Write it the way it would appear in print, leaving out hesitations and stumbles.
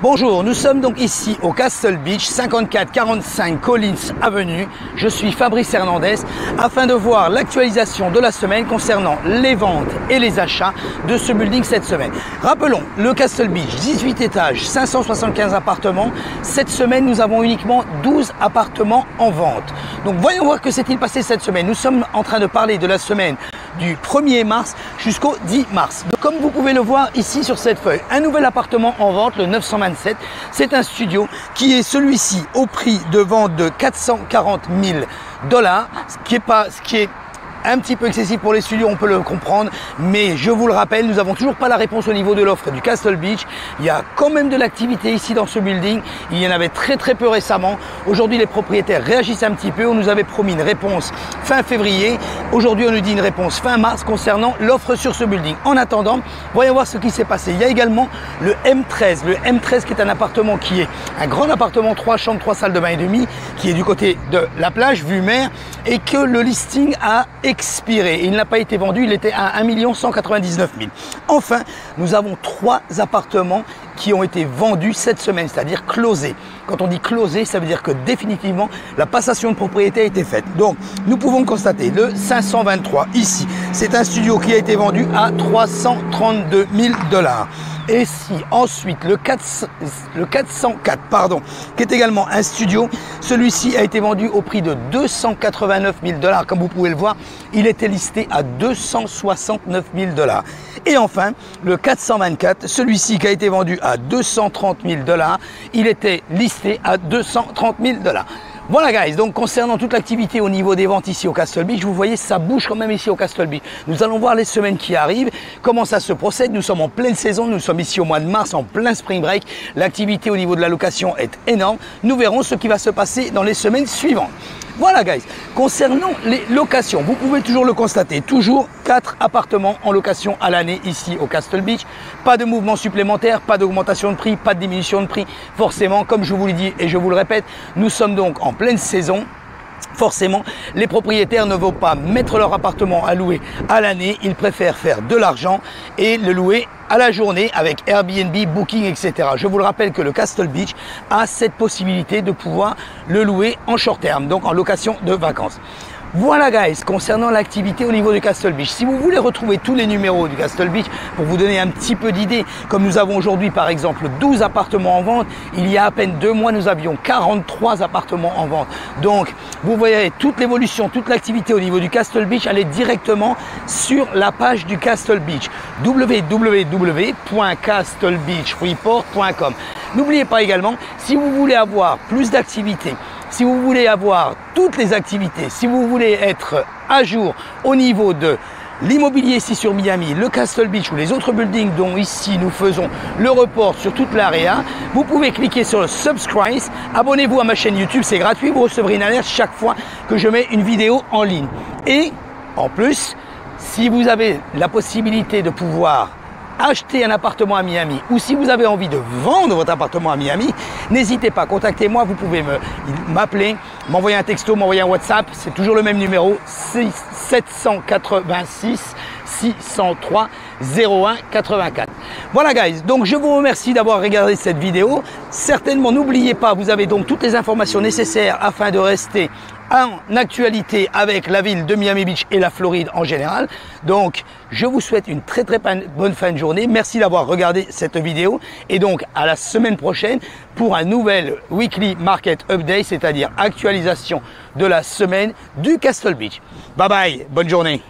Bonjour, nous sommes donc ici au Castle Beach, 5445 Collins Avenue. Je suis Fabrice Hernandez afin de voir l'actualisation de la semaine concernant les ventes et les achats de ce building cette semaine. Rappelons, le Castle Beach, 18 étages, 575 appartements. Cette semaine, nous avons uniquement 12 appartements en vente. Donc voyons voir que s'est-il passé cette semaine. Nous sommes en train de parler de la semaine du 1er mars jusqu'au 10 mars. Donc, comme vous pouvez le voir ici sur cette feuille, un nouvel appartement en vente, le 927. C'est un studio qui est celui-ci au prix de vente de 440 000 $, ce qui est un petit peu excessif pour les studios, on peut le comprendre, mais je vous le rappelle, nous n'avons toujours pas la réponse au niveau de l'offre du Castle Beach. Il y a quand même de l'activité ici dans ce building, il y en avait très peu récemment. Aujourd'hui, les propriétaires réagissent un petit peu, on nous avait promis une réponse fin février, aujourd'hui on nous dit une réponse fin mars concernant l'offre sur ce building. En attendant, voyons voir ce qui s'est passé. Il y a également le M13 qui est un appartement qui est un grand appartement, 3 chambres, 3 salles de bain et demi, qui est du côté de la plage, vue mer, et que le listing a expiré. Il n'a pas été vendu, il était à 1 199 000. Enfin, nous avons 3 appartements qui ont été vendus cette semaine, c'est-à-dire closés. Quand on dit closé, ça veut dire que définitivement la passation de propriété a été faite. Donc, nous pouvons constater le 523 ici. C'est un studio qui a été vendu à 332 000 $. Et si ensuite le 404, qui est également un studio, celui-ci a été vendu au prix de 289 000 $. Comme vous pouvez le voir, il était listé à 269 000 $. Et enfin, le 424, celui-ci qui a été vendu à 230 000 $, il était listé à 230 000 $. Voilà guys, donc concernant toute l'activité au niveau des ventes ici au Castle Beach, vous voyez ça bouge quand même ici au Castle Beach. Nous allons voir les semaines qui arrivent, comment ça se procède. Nous sommes en pleine saison, nous sommes ici au mois de mars, en plein spring break. L'activité au niveau de la location est énorme. Nous verrons ce qui va se passer dans les semaines suivantes. Voilà guys, concernant les locations, vous pouvez toujours le constater, toujours 4 appartements en location à l'année ici au Castle Beach. Pas de mouvement supplémentaire, pas d'augmentation de prix, pas de diminution de prix. Forcément, comme je vous l'ai dit et je vous le répète, nous sommes donc en pleine saison. Forcément, les propriétaires ne vont pas mettre leur appartement à louer à l'année, ils préfèrent faire de l'argent et le louer à la journée avec Airbnb, Booking, etc. Je vous le rappelle que le Castle Beach a cette possibilité de pouvoir le louer en short terme, donc en location de vacances. Voilà guys, concernant l'activité au niveau du Castle Beach. Si vous voulez retrouver tous les numéros du Castle Beach pour vous donner un petit peu d'idée, comme nous avons aujourd'hui par exemple 12 appartements en vente, il y a à peine 2 mois nous avions 43 appartements en vente. Donc vous voyez toute l'évolution, toute l'activité au niveau du Castle Beach, allez directement sur la page du Castle Beach, www.castlebeachreport.com. N'oubliez pas également, si vous voulez avoir plus d'activités, si vous voulez avoir toutes les activités, si vous voulez être à jour au niveau de l'immobilier ici sur Miami, le Castle Beach ou les autres buildings dont ici nous faisons le report sur toute l'area, vous pouvez cliquer sur le subscribe, abonnez-vous à ma chaîne YouTube, c'est gratuit, vous recevrez une alerte chaque fois que je mets une vidéo en ligne. Et en plus, si vous avez la possibilité de pouvoir acheter un appartement à Miami ou si vous avez envie de vendre votre appartement à Miami, n'hésitez pas, contactez-moi, vous pouvez m'appeler, m'envoyer un texto, m'envoyer un WhatsApp, c'est toujours le même numéro, 786 603 01 84. Voilà guys, donc je vous remercie d'avoir regardé cette vidéo. Certainement, n'oubliez pas, vous avez donc toutes les informations nécessaires afin de rester en actualité avec la ville de Miami Beach et la Floride en général. Donc, je vous souhaite une très bonne fin de journée. Merci d'avoir regardé cette vidéo et donc à la semaine prochaine pour un nouvel Weekly Market Update, c'est-à-dire actualisation de la semaine du Castle Beach. Bye bye, bonne journée.